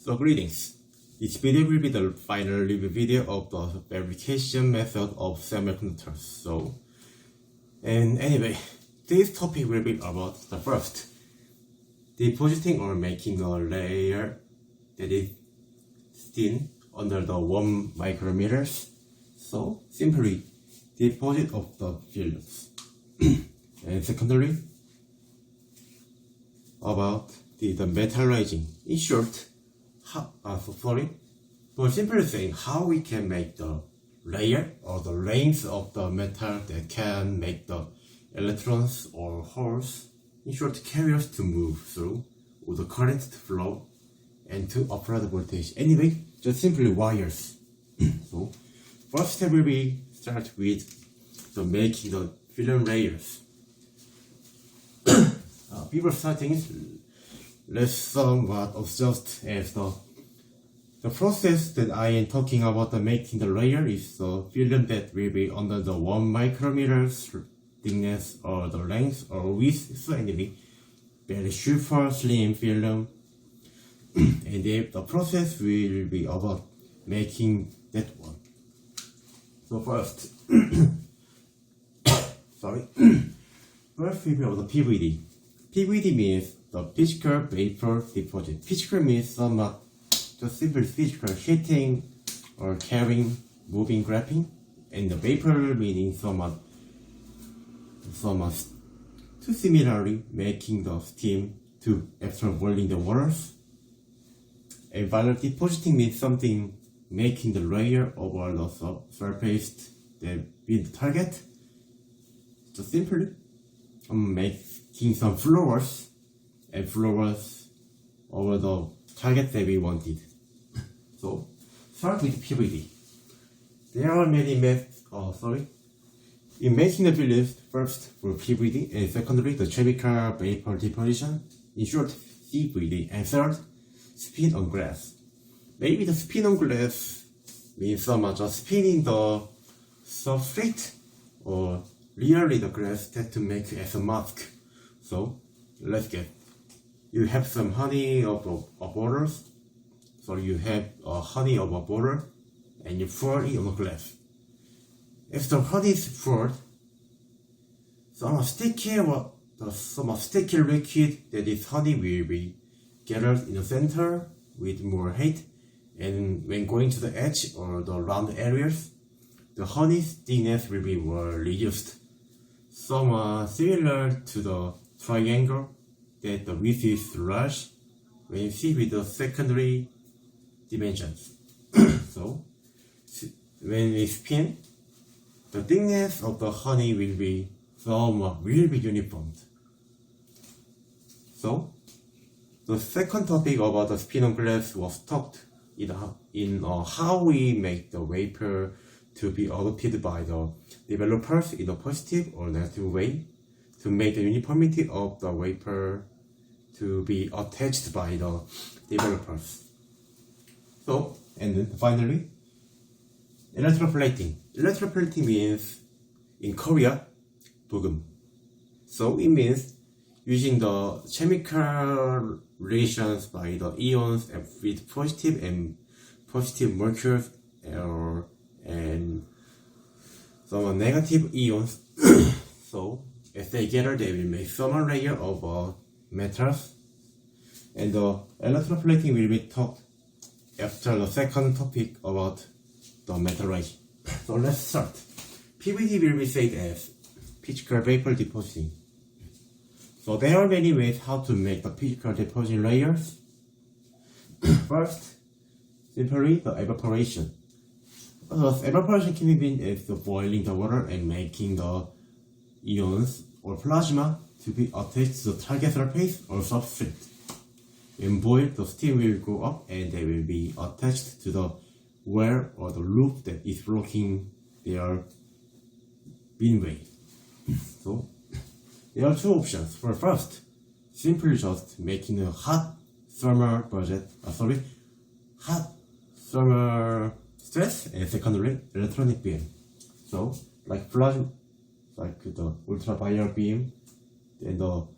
So greetings. This video will be the final review video of the fabrication method of semiconductors. And anyway, this topic will be about the first, depositing or making a layer that is thin under the 1 micrometers. So simply deposit of the films. And secondly, about the metalizing. In short, for simply saying how we can make the layer or the length of the metal that can make the electrons or holes, in short, carriers to move through, or the current to flow, and to apply the voltage. Anyway, just simply wires. So first step will be start with the making the film layers. Before starting, let's somewhat adjust as the process that I am talking about the making the layer is the film that will be under the 1 micrometer thickness or the length or width. So anyway, very super slim film. And the process will be about making that one. So first, first we will the PVD. PVD means the physical vapor deposit. Physical means somewhat just simple physical heating or carrying, moving, graphing, and the vapor meaning somewhat too similarly making the steam to after boiling the waters. And final depositing means something making the layer over the surface that be the target. Just simply making some flowers and flowers over the target that we wanted. So start with PVD. There are many methods. In making the films, first for PVD, and secondly the chemical vapor deposition. In short, CVD, and third, spin on glass. Maybe the spin on glass means just spinning the substrate, or really the glass that to make as a mask. So let's get. You have some honey of waters. So you have honey of a bottle and you pour it on a glass. If the honey is poured, some sticky liquid that is honey will be gathered in the center with more heat, and when going to the edge or the round areas, the honey's thickness will be more reduced. Some similar to the triangle that the width is large when you see with the secondary dimensions. So when we spin, the thickness of the honey will be uniform. So the second topic about the spin on glass was talked in how we make the vapor to be adopted by the developers in a positive or negative way to make the uniformity of the vapor to be attached by the developers. So, and then finally, electroplating. Electroplating means, in Korea, 도금. So it means using the chemical relations by the ions with positive and positive molecules and some negative ions. So as they gather, they will make some layer of metals, and the electroplating will be taught after the second topic about the metalization. So let's start. PVD will be said as physical vapor depositing. So there are many ways how to make the physical depositing layers. First, simply the evaporation. Evaporation can be meant as the boiling the water and making the ions or plasma to be attached to the target surface or substrate. When boiled, the steam will go up and they will be attached to the well or the loop that is blocking their binway. So there are two options. For first, simply just making a hot thermal stress, and secondly, electronic beam. So like plasma, like the ultraviolet beam, and the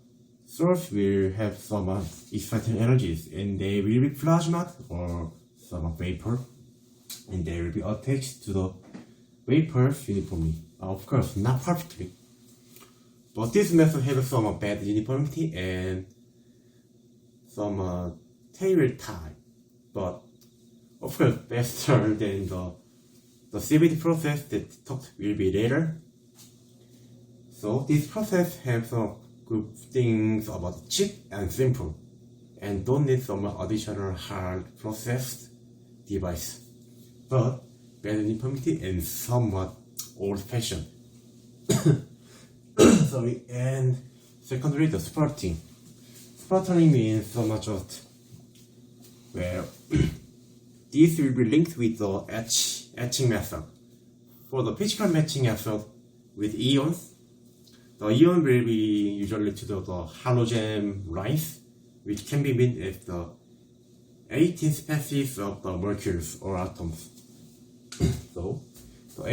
source will have some exciting energies, and they will be plasma or some vapor, and they will be attached to the vapors uniformly. Of course, not perfectly, but this method has some bad uniformity and some tail tie, but of course better than the CVD process that talked will be later. So this process has some good things about cheap and simple, and don't need some additional hard processed device, but bad uniformity and somewhat old-fashioned. Sorry, and secondly, the sparking. Sparking means so much of, well, this will be linked with the etching method. For the physical matching method with ions, the ion will be usually to the halogen lines, which can be meant as the 18 species of the molecules or atoms. So, the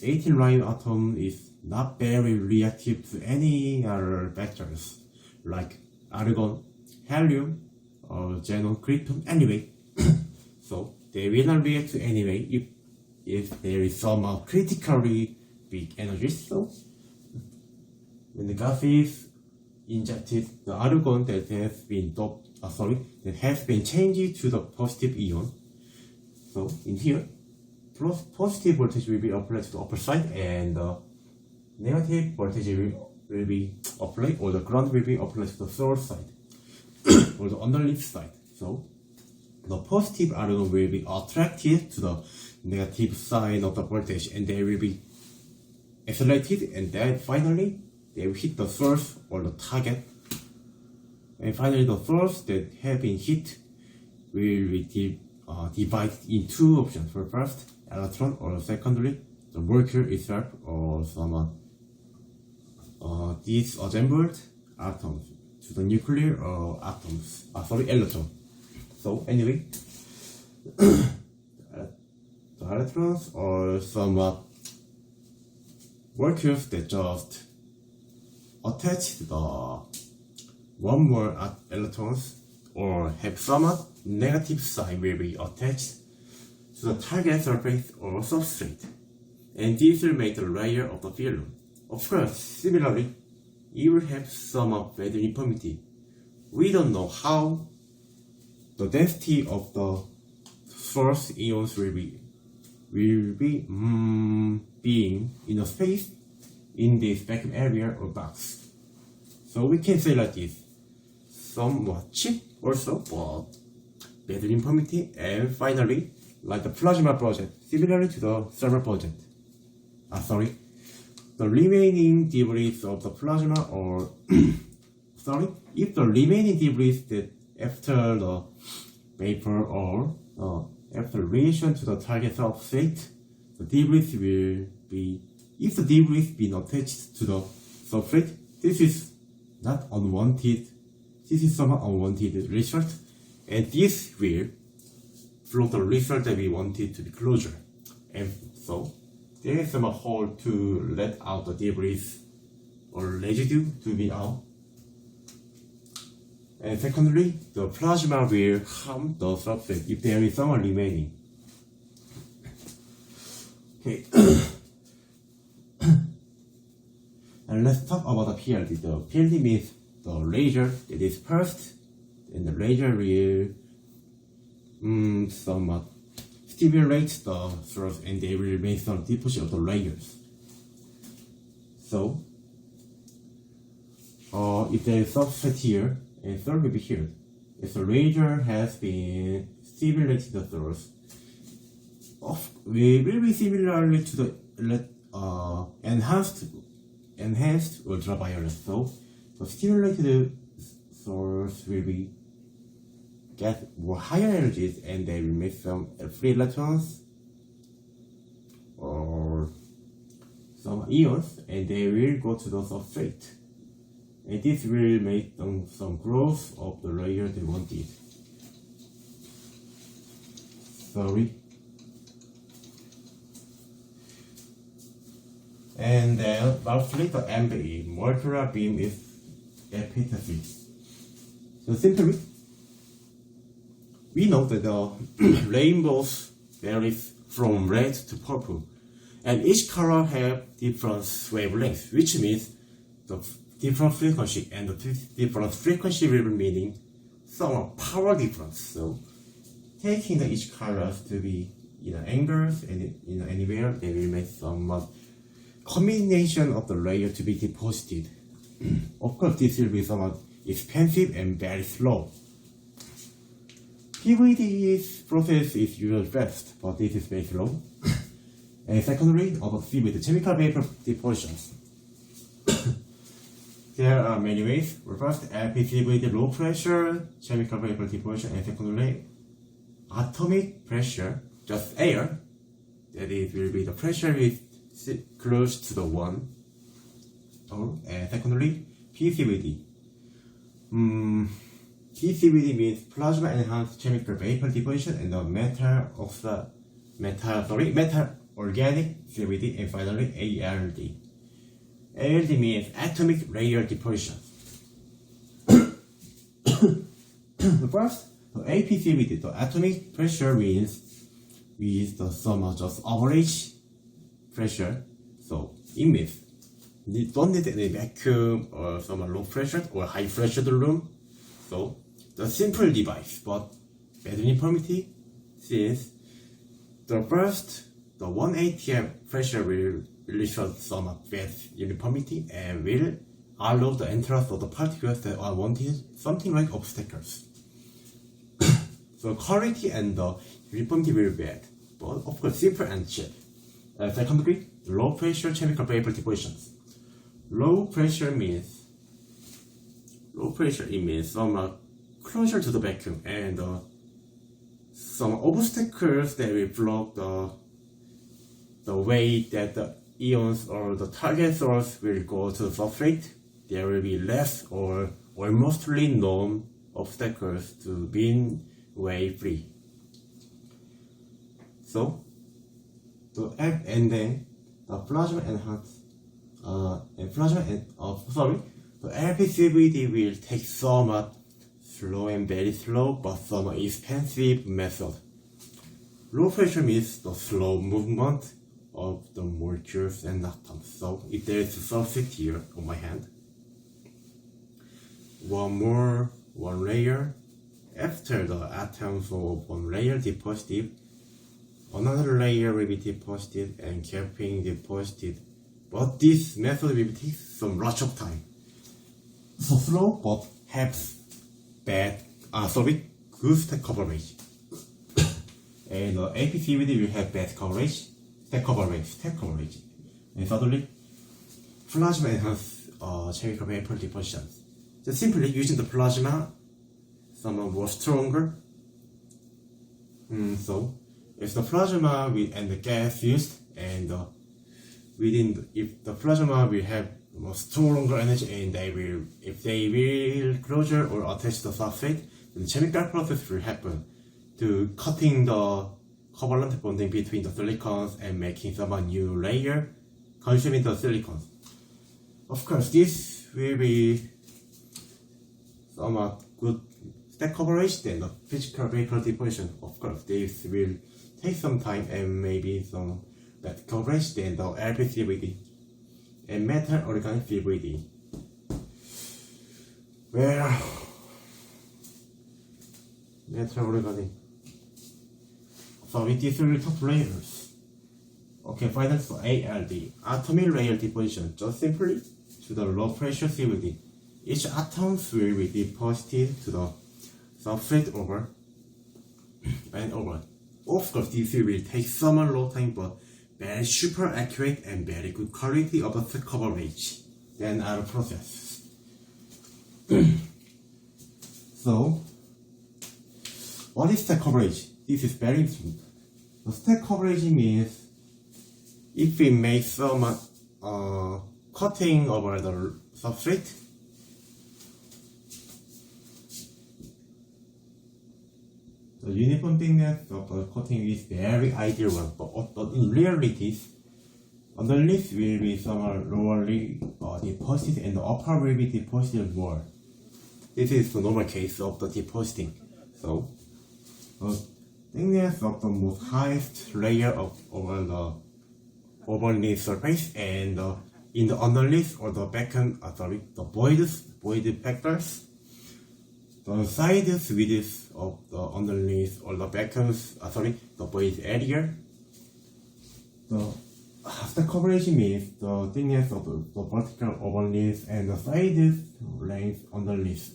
18 line atom is not very reactive to any other vectors like argon, helium, or xenon, krypton, anyway. So, they will not react to anyway if there is some critically big energy. So, when the gas is injected, the argon that has been changed to the positive ion. So in here, positive voltage will be applied to the upper side, and the negative voltage will be applied, or the ground will be applied to the source side, or the underneath side. So the positive argon will be attracted to the negative side of the voltage, and they will be accelerated, and then finally they will hit the source or the target. And finally, the source that have been hit will be divided in two options. For first, electron, or secondly, the molecule itself, or some disassembled atoms to the nuclear atoms. Electron. So anyway, the electrons or some molecules that just attach the one more electrons or have some negative sign will be attached to the target surface or substrate, and this will make the layer of the film. Of course, similarly, it will have some bad uniformity. We don't know how the density of the source ions will be being in a space in this vacuum area or box. So we can say like this: somewhat cheap also, but bad uniformity, and finally, like the plasma project, similarly to the server project. The remaining debris of the plasma, or if the remaining debris that after the vapor or after reaction to the target substrate, the debris will be, if the debris been attached to the substrate, this is not unwanted, this is some unwanted result, and this will flow the result that we wanted to be closure. And so there is some hole to let out the debris or residue to be out. And secondly, the plasma will harm the substrate if there is some remaining. Okay. And let's talk about the PLD. The PLD means the laser that is pulsed, and the laser will somewhat stimulate the source, and they will make some deposit of the layers. So, if there is substrate here, and source will be here. If the laser has been stimulated the source, we will be similarly to the enhanced ultraviolet. So the stimulated source will be get more higher energies, and they will make some free electrons or some ions, and they will go to the substrate, and this will make some growth of the layer they wanted. Sorry. And then lastly, the MBE, molecular beam is epitaxy. So simply, we know that the rainbows varies from red to purple, and each color have different wavelengths, which means the different frequency, and the different frequency will meaning some power difference. So taking each colors to be angles and anywhere, they will make some combination of the layer to be deposited. Of course, this will be somewhat expensive and very slow. PVD's process is usually fast, but this is very slow. And secondly, about CVD, chemical vapor depositions. There are many ways. First, LPCVD, low pressure chemical vapor deposition, and secondly, atomic pressure, just air, that it will be the pressure is close to the 1. And secondly, PCVD. PCVD means plasma enhanced chemical vapor deposition, and the metal organic CVD, and finally ALD. ALD means atomic layer deposition. First, the APCVD, the atomic pressure means with the sum of just average pressure. So it means you don't need any vacuum or some low pressure or high pressure room. So the simple device, but bad uniformity, since the 1 atm pressure will show some bad uniformity and will allow the entrance of the particles that are wanting something like obstacles. So quality and the uniformity will be bad, but of course simple and cheap. Secondly, low pressure chemical vapor depositions. Low pressure means some closer to the vacuum, and some obstacles that will block the way that the ions or the target source will go to the substrate. There will be less or mostly known obstacles to being wave free. So and then the plasma enhanced the LPCVD will take some slow and very slow, but some expensive method. Low pressure means the slow movement of the molecules and atoms. So if there is a substrate here on my hand, one layer, after the atoms of one layer deposited, another layer will be deposited and keeping deposited. But this method will take some lots of time. So slow, but has good stack coverage. And the APCVD will have bad coverage, stack coverage. And thirdly, plasma enhanced chemical vapor depositions. Just simply using the plasma, some more stronger. So if the plasma and the gas used, and if the plasma will have more stronger energy, and if they will closer or attach the substrate, then the chemical process will happen to cutting the covalent bonding between the silicons and making some new layer, consuming the silicons. Of course, this will be somewhat good stack coverage than the physical vapor deposition. Of course, this will take some time and maybe some bad coverage than the LPCVD and metal organic CVD. Well, metal organic. So with these three top layers. Okay, finally, for ALD, atomic layer deposition. Just simply to the low pressure CVD. Each atoms will be deposited to the substrate over and over. Of course, this will take some low time, but very super accurate and very good quality of the coverage than our process. So, what is stack coverage? This is very important. The stack coverage means if we make some coating over the substrate, the uniform thickness of the coating is very ideal one, but in reality, underneath will be somewhat lowerly deposited and the upper will be deposited more. This is the normal case of the depositing. So, the thickness of the most highest layer over the overneath surface and in the underneath or the the void factors, the sides width of the underneath or the the void area. The stack coverage means the thickness of the vertical overneath and the sides length underneath.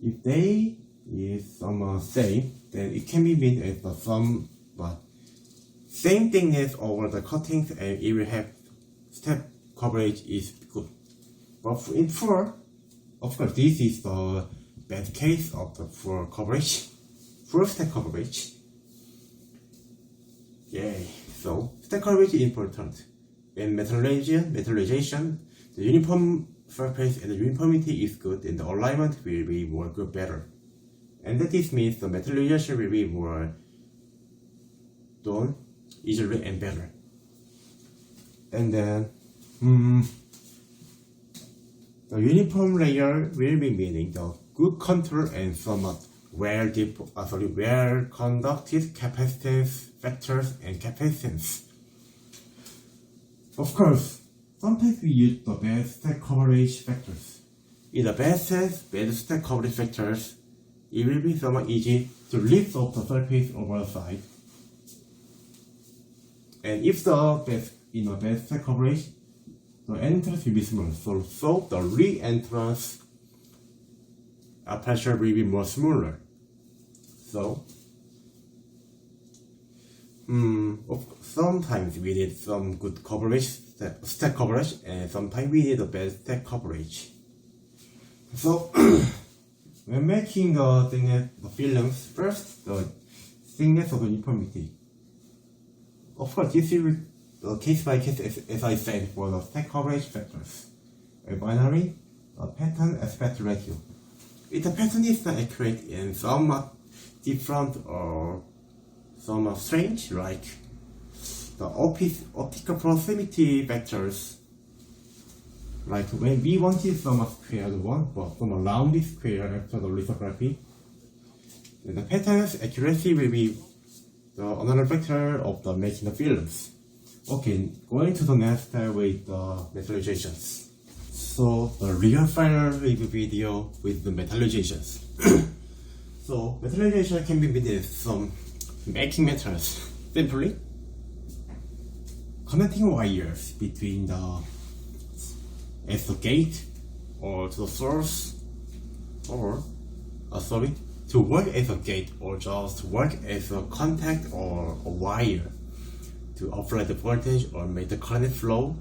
If they is same, then it can be meant as the sum, but same thickness over the cuttings and it will have step coverage is good. But in full, of course, this is the bad case of the full coverage, full stack coverage. Yay! So stack coverage is important. In metallization, the uniform surface and the uniformity is good, and the alignment will be more good, better. And that this means the metallization will be more done easily and better. And then the uniform layer will be meaning the good control and somewhat well conducted capacitance factors and capacitance. Of course, sometimes we use the bad stack coverage factors. In the bad stack coverage factors, it will be somewhat easy to lift up the surface over the side. And if in the bad stack coverage, the entrance will be small, so the re-entrance pressure will be more smaller. So, sometimes we need some good coverage, stack coverage, and sometimes we need a bad stack coverage. So, when making the thickness, the films, first the thickness of the uniformity. Of course, this is case by case, as I said, for the stack coverage factors. And finally, the pattern aspect ratio. If the pattern is not accurate and somewhat different or somewhat strange, like the optical proximity vectors, like when we wanted some squared one, but some rounded square after the lithography, then the pattern's accuracy will be another factor of the making the films. Okay, going to the next step with the metallizations. So the real final review video with the metallizations. So metallization can be with some making metals. Simply connecting wires between as the gate or to the source, or to work as a gate or just work as a contact or a wire to apply the voltage or make the current flow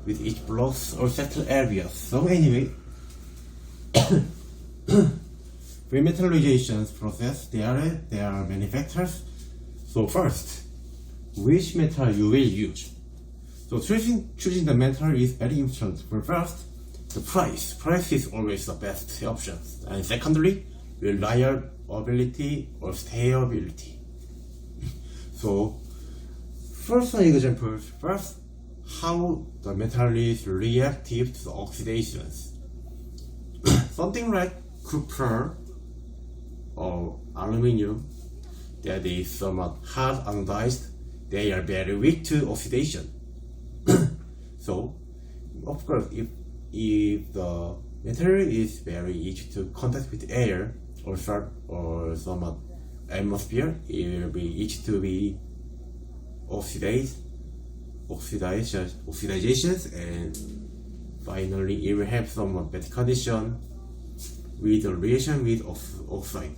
with each blocks or settled areas. So anyway, pre-metallizations process, there are many factors. So first, which metal you will use. So choosing the metal is very important. For first, the price. Price is always the best option. And secondly, reliability or stability. So first example, how the metal is reactive to the oxidations. Something like copper or aluminum that is somewhat hard anodized, they are very weak to oxidation. So, of course, if the material is very easy to contact with air or somewhat atmosphere, it will be easy to be oxidations, and finally it will have some bad condition with the reaction with oxide.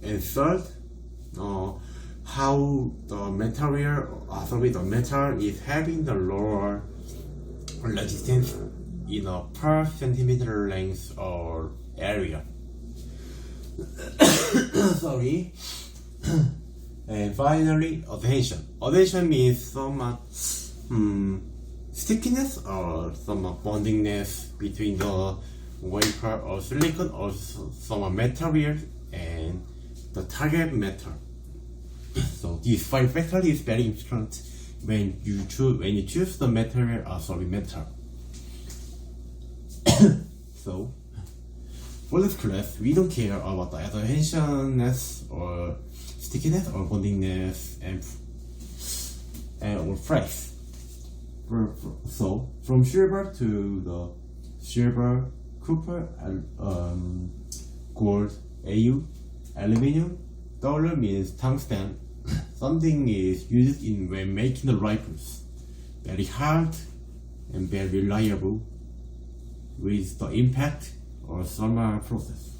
And third, how the metal is having the lower resistance in a per centimeter length or area. Sorry. And finally, adhesion. Adhesion means some stickiness or some bondingness between the wafer or silicon or some material and the target metal. So this 5 factor is very important when you choose the material, metal. So for this class, we don't care about the adhesiveness or stickiness or bondingness and or price. So from silver to the silver, copper, gold, AU, aluminium, dollar means tungsten. Something is used in when making the rifles. Very hard and very reliable with the impact or thermal process.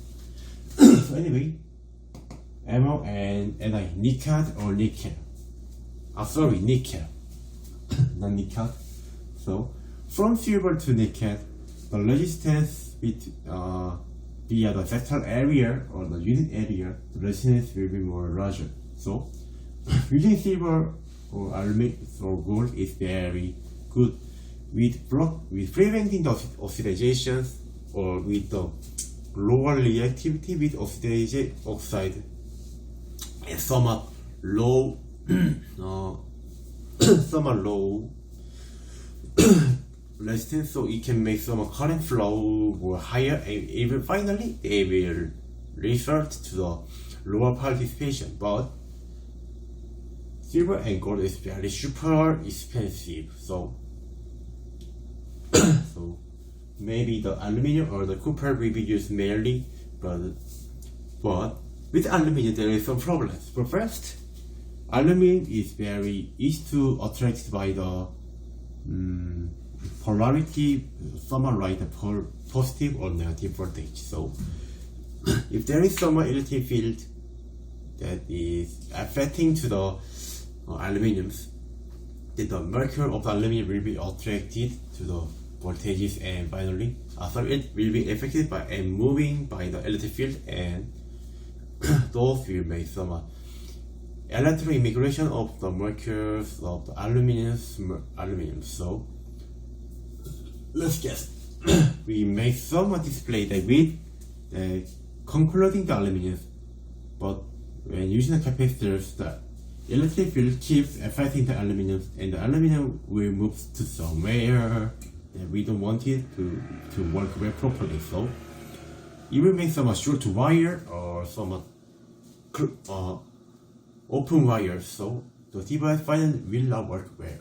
So anyway, ammo and nickel or nickel. Nickel, not nickel. So from silver to nickel, the resistance via the sector area or the unit area, the resistance will be more larger. So using silver or aluminum or gold is very good with preventing the oxidation or with the lower reactivity with oxide and somewhat low resistance, so it can make some current flow more higher, and even finally they will result to the lower power dissipation. But silver and gold is very super expensive, so so maybe the aluminum or the copper will be used mainly, but with aluminum there is some problems. But first, aluminum is very easy to attract by the polarity, thermal light, positive or negative voltage. So if there is some electric field that is affecting to the aluminums, then the mercury of the aluminum will be attracted to the voltages, and finally it will be affected by and moving by the electric field, and those will make some electron immigration of the mercury of the aluminum. So let's guess. We make some display that with concluding the aluminum, but when using the capacitors, the electric field keeps affecting the aluminum, and the aluminum will move to somewhere that we don't want it to work very properly. So you will make some short wire or some open wire, so the device finally will not work well.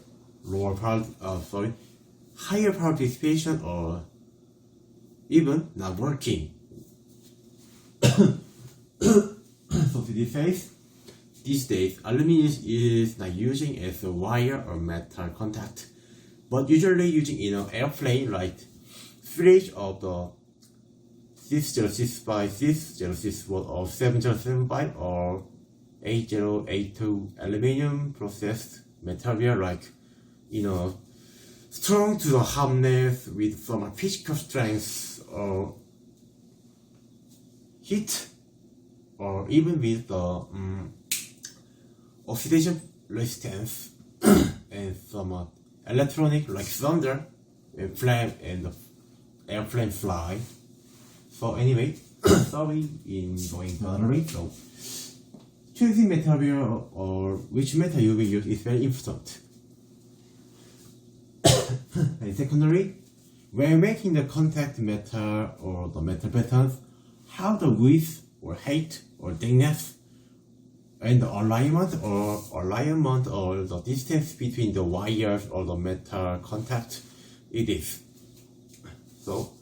Higher power dissipation or even not working. So to this case, these days aluminum is not using as a wire or metal contact, but usually using in an airplane like fridge of the 6065, 6061 or 7075 or 8082 aluminum processed material, like strong to the hardness with some physical strength or heat, or even with the oxidation resistance and some electronic like thunder and flame and the airplane fly. So anyway, sorry in going further. So choosing material or which metal you will use is very important. And secondly, when making the contact metal or the metal patterns, how the width or height or thickness and the alignment or the distance between the wires or the metal contact it is. So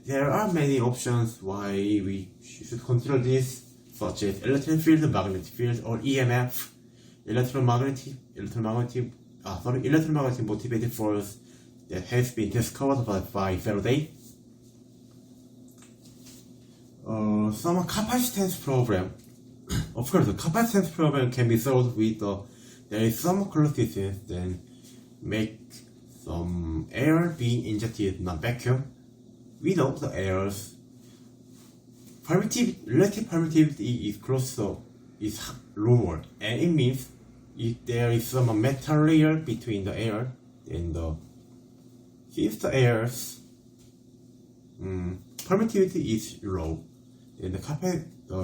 there are many options why we should consider this, such as electric field, magnetic field, or EMF, electromagnetic motivated force that has been discovered by Faraday. Some capacitance problem. Of course, the capacitance problem can be solved with there is some close distance, then make some air being injected in a vacuum. We know the air's relative permittivity is close to is lower, and it means if there is some metal layer between the air, then if the air's permittivity is low, then the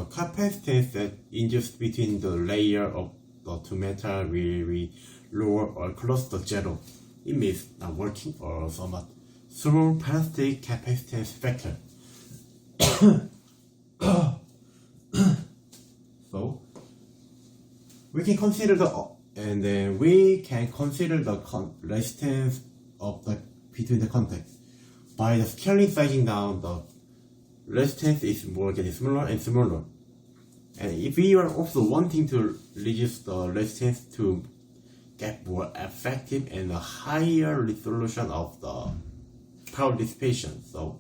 capacitance that induced between the layer of the two metal will be lower or close to zero. It means not working or somewhat small parasitic capacitance factor. So we can consider the resistance of the between the contacts. By the scaling sizing down, the resistance is getting smaller and smaller. And if we are also wanting to reduce the resistance to get more effective and a higher resolution of the power dissipation. So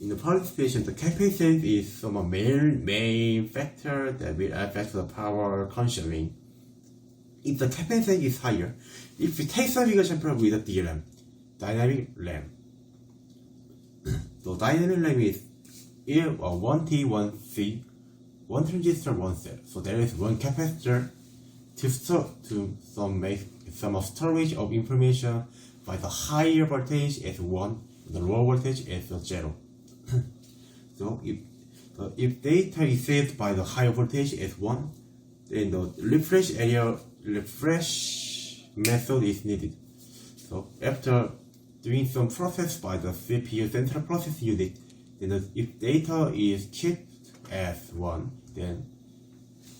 in the power dissipation, the capacitance is some main factor that will affect the power consuming. If the capacitance is higher, if we take some example with a DRAM, dynamic RAM. So dynamic RAM is 1T, 1C, 1 transistor, 1 cell. So there is one capacitor to make some storage of information by the higher voltage as 1, the lower voltage as 0. So if data is saved by the higher voltage as 1, then the refresh method is needed. So after doing some process by the CPU central process unit, then if data is kept as 1, then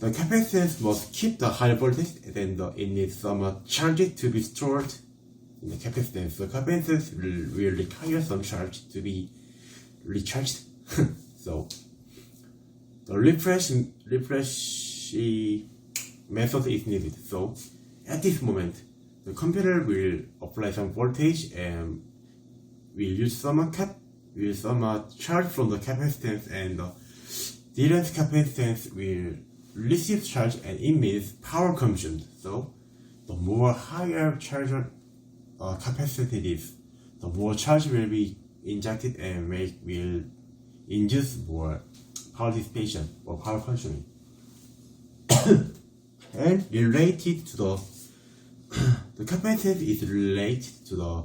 the capacitance must keep the higher voltage, and then it needs some charge to be stored in the capacitance. The capacitance will require some charge to be recharged. So the refresh method is needed. So at this moment, the computer will apply some voltage and will use some charge from the capacitance, and the DRAM's capacitance will receive charge, and it means power consumed. So the more higher charge capacity is, the more charge will be injected and will induce more power dissipation or power consuming. And related to the capacitance is related to the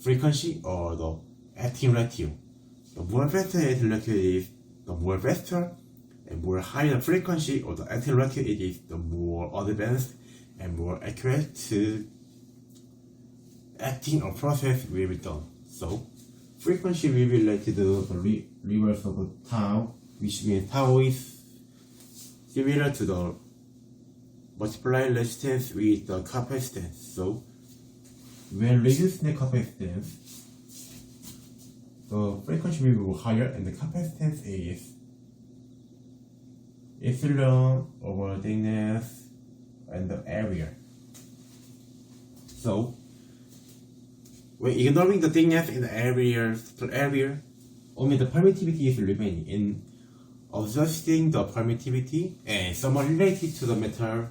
frequency or the acting ratio. The more faster acting ratio is, the more faster and more higher the frequency or the acting ratio it is, the more advanced and more accurate acting or process will be done. So frequency will be related to the reverse of tau, which means tau is similar to the multiplying resistance with the capacitance. So when reducing the capacitance, the frequency will go higher and the capacitance is epsilon over thickness and the area. So when ignoring the thickness and the area, only the permittivity is remaining. In adjusting the permittivity and somewhat related to the metal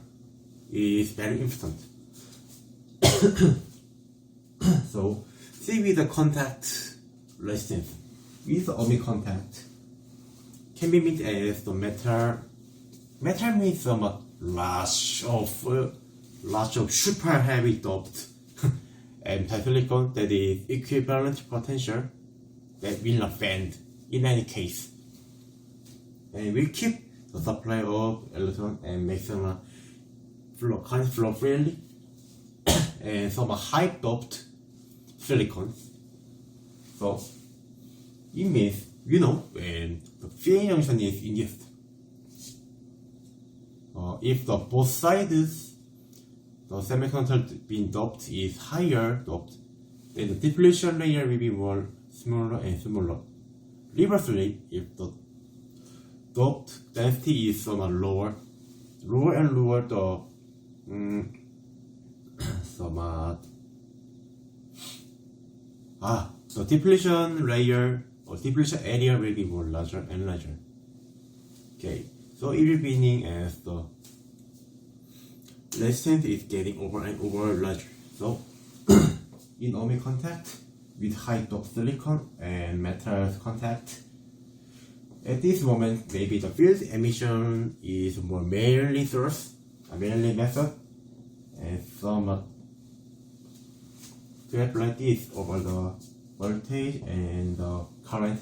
is very important. So see with the contact resistance, with the ohmic contact can be meant as the metal means somewhat large of super heavy doped and silicon that is equivalent potential that will not bend in any case, and will keep the supply of electron and make some flow freely and some high doped silicon. So it means, when the PN junction is induced, if the both sides the semiconductor being doped is higher doped, then the depletion layer will be more smaller and smaller. Reversely, if the doped density is somewhat lower and lower, the depletion layer or depletion area will be more larger and larger. Okay, so it will be meaning as the resistance is getting over and over larger. So in ohmic contact with high doped silicon and metal contact, at this moment maybe the field emission is more mainly method, and some graph like this over the voltage and the current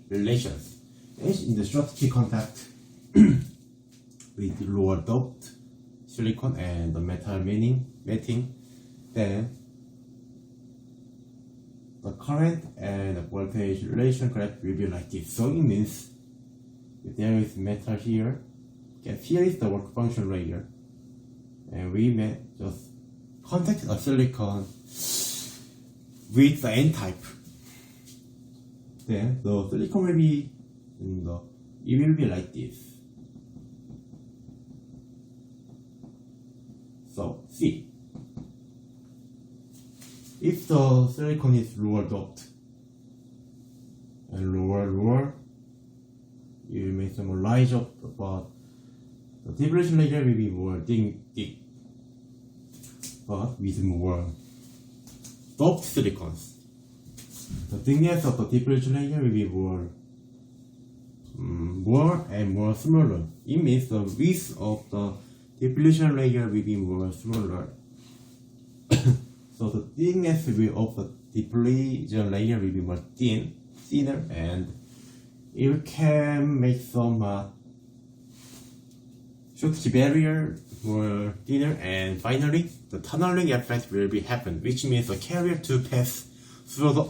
relations. And in the Schottky contact with lower doped silicon and the metal mating, then the current and the voltage relation graph will be like this. So it means if there is metal here, here is the work function layer, and we may just contact a silicon with the N-type. Then the silicon will be it will be like this. So see, if the silicon is lower doped and lower, you will make some rise up, but the depletion layer will be more thick, but with more doped silicons. The thickness of the depletion layer will be more and more smaller. It means the width of the depletion layer will be more smaller. So the thickness of the depletion layer will be more thinner, and it can make some shortage barrier more thinner, and finally the tunneling effect will be happen, which means the carrier to pass through the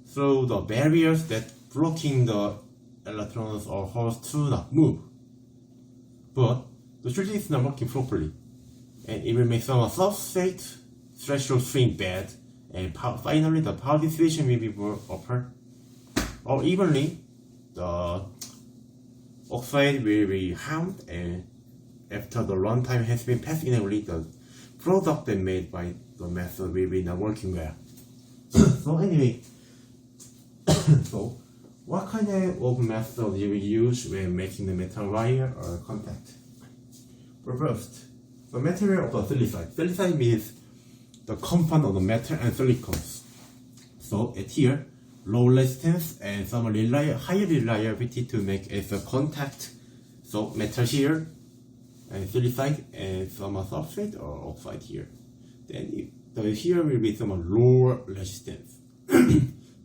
through the barriers that blocking the electrons or holes to not move. But the shortage is not working properly, and it will make some substrate threshold swing bad, and finally the power dissipation will be more upper, or evenly the oxide will be harmed, and after the runtime has been passed evenly, the product that made by the method will be not working well. So anyway, so what kind of method you will use when making the metal wire or contact? But first, the material of the silicide. Silicide means the compound of the metal and silicons. So at here, low resistance and some high reliability to make as a contact. So metal here, and silicide, and some substrate or oxide here. Then here will be some lower resistance.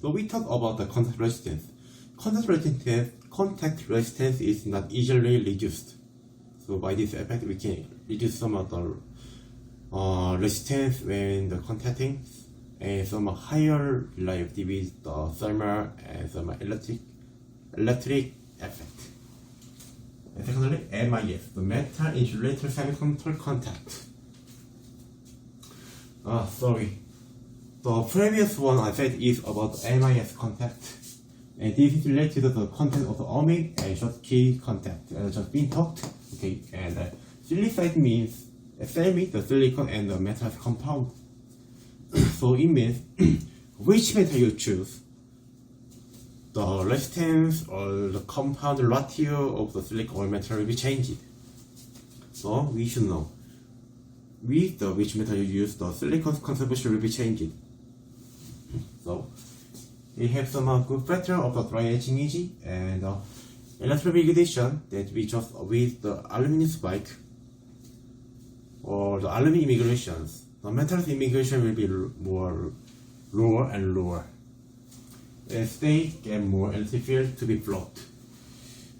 So we talk about the contact resistance. Contact resistance is not easily reduced. So by this effect, we can reduce some of the resistance when the contacting, and some higher reliability with the thermal and some electric effect. And secondly, MIS, the metal insulator semiconductor contact. Sorry. The previous one I said is about MIS contact, and this is related to the content of the ohmic and Schottky contact, just been talked. Okay, and silicide means semi, the silicon and the metal compound. So it means which metal you choose, the resistance or the compound ratio of the silicon or metal will be changed. So we should know with which metal you use, the silicon contribution will be changed. So we have some good factor of the dry etching easy and electroregulation that we just with the aluminum spike or the aluminum immigrations. The metal immigration will be more lower and lower as they get more electric field to be blocked.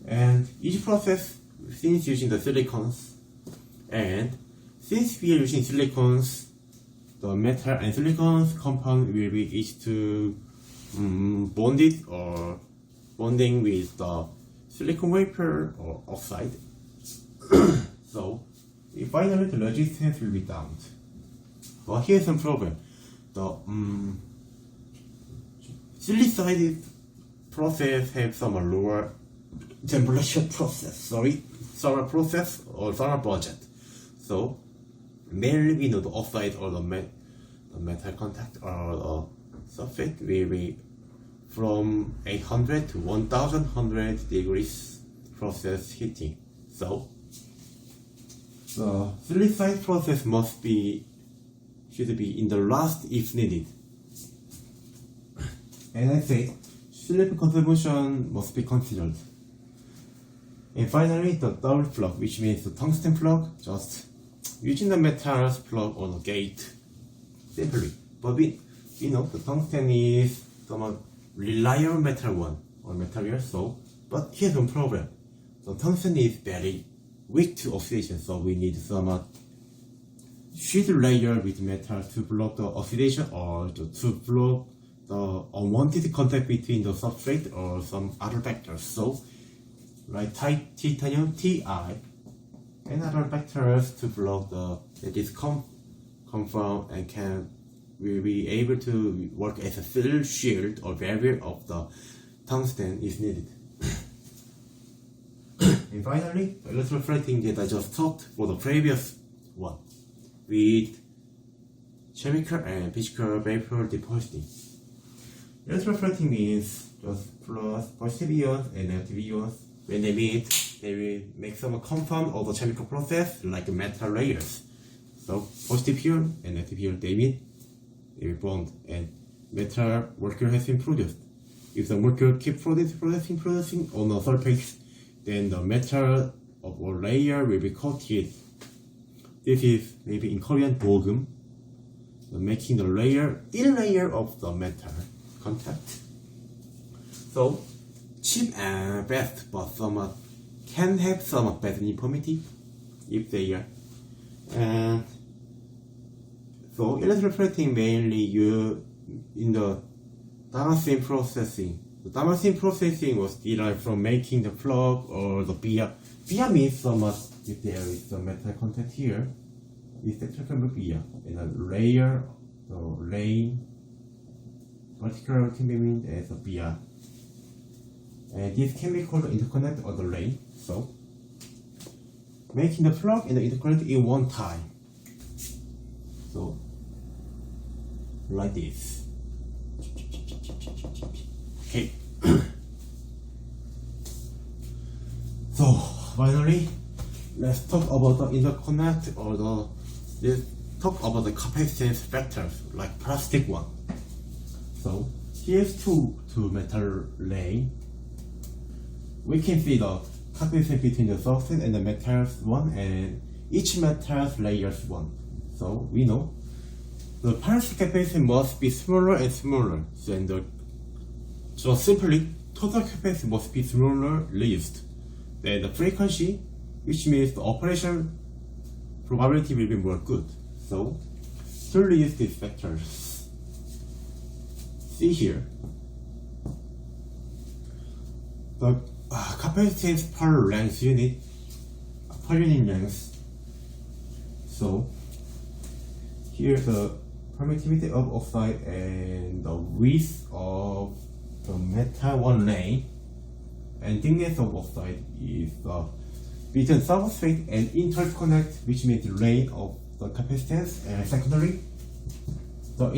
And each process, since using the silicons, and since we are using silicons, the metal and silicons compound will be each to bonded or bonding with the silicon wafer or oxide. So finally the resistance will be down. But here's some problem. The silicide process have some lower temperature process. Thermal process or thermal budget. So mainly we know the oxide or the metal contact or the substrate will be from 800 to 1100 degrees process heating. So the silicide process should be in the last if needed. And I say silicon contribution must be considered. And finally, the double plug, which means the tungsten plug, just using the metals plug on the gate simply. But we know the tungsten is some reliable metal one or material. So, but here's one problem: the tungsten is very weak to oxidation, so we need some sheet layer with metal to block the oxidation or to block the unwanted contact between the substrate or some other factors. So, like titanium Ti and other factors to block this confound and will be able to work as a fill shield or barrier of the tungsten is needed. And finally, the electroplating that I just talked for the previous one with chemical and physical vapor depositing. Electroplating means just plus positive ions and negative ions. When they meet, they will make some compound of the chemical process like metal layers. So positive ion and negative ion they meet, they will bond, and metal molecule has been produced. If the molecule keeps producing on the surface, then the metal of a layer will be coated. This is maybe in Korean 도금, making the thin layer of the metal contact. So cheap and best, but some can have some bad uniformity if they are. And so electroplating mainly used in the Damascene processing. The Damascene processing was derived from making the plug or the via. Via means if there is some metal contact here, is the term via, and a layer, the lane, particular can be meant as a via. And this can be called the interconnect or the lane. So, making the plug and the interconnect in one time. So, like this. Okay. So finally, let's talk about the interconnect or let's talk about the capacitance factors like plastic one. So here's two metal lane. We can see the capacitance between the substrate and the metals one, and each metal's layers one. So we know the plastic capacitance must be smaller and smaller than so simply total capacity must be smaller least than the frequency, which means the operation probability will be more good. So to reduce these factors, see here the capacitance per length unit, per unit length. So here's the permittivity of oxide and the width of the metal one lane, and thickness of oxide is between substrate and interconnect, which means the lane of the capacitance, and secondary the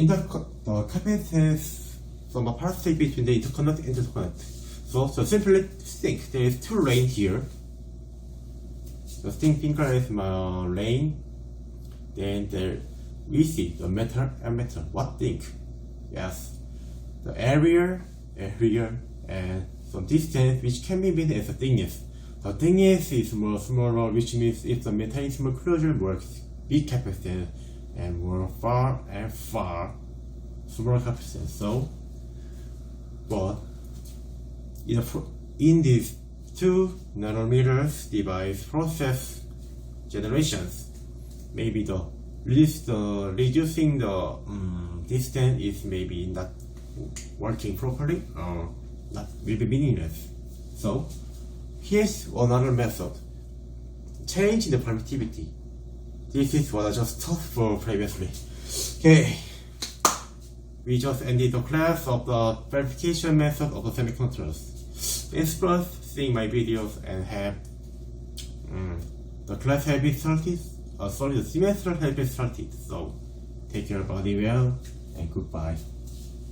capacitance from a plastic between the interconnect and interconnect. So simply think there is two lanes here. The finger is my lane, then we see the metal and metal. What think? Yes, the area and some distance, which can be meant as a thickness. The thickness is more smaller, which means if the metal is more closer, more big capacitance, and more far smaller capacitance. So, but in these 2 nanometers device process generations, maybe reducing the distance is maybe not working properly or not will be meaningless. So here's another method. Change the permittivity. This is what I just taught for previously. Okay. We just ended the class of the verification method of the semiconductors. Thanks for seeing my videos and have the class has been started. The semester has been started. So take your body well and goodbye.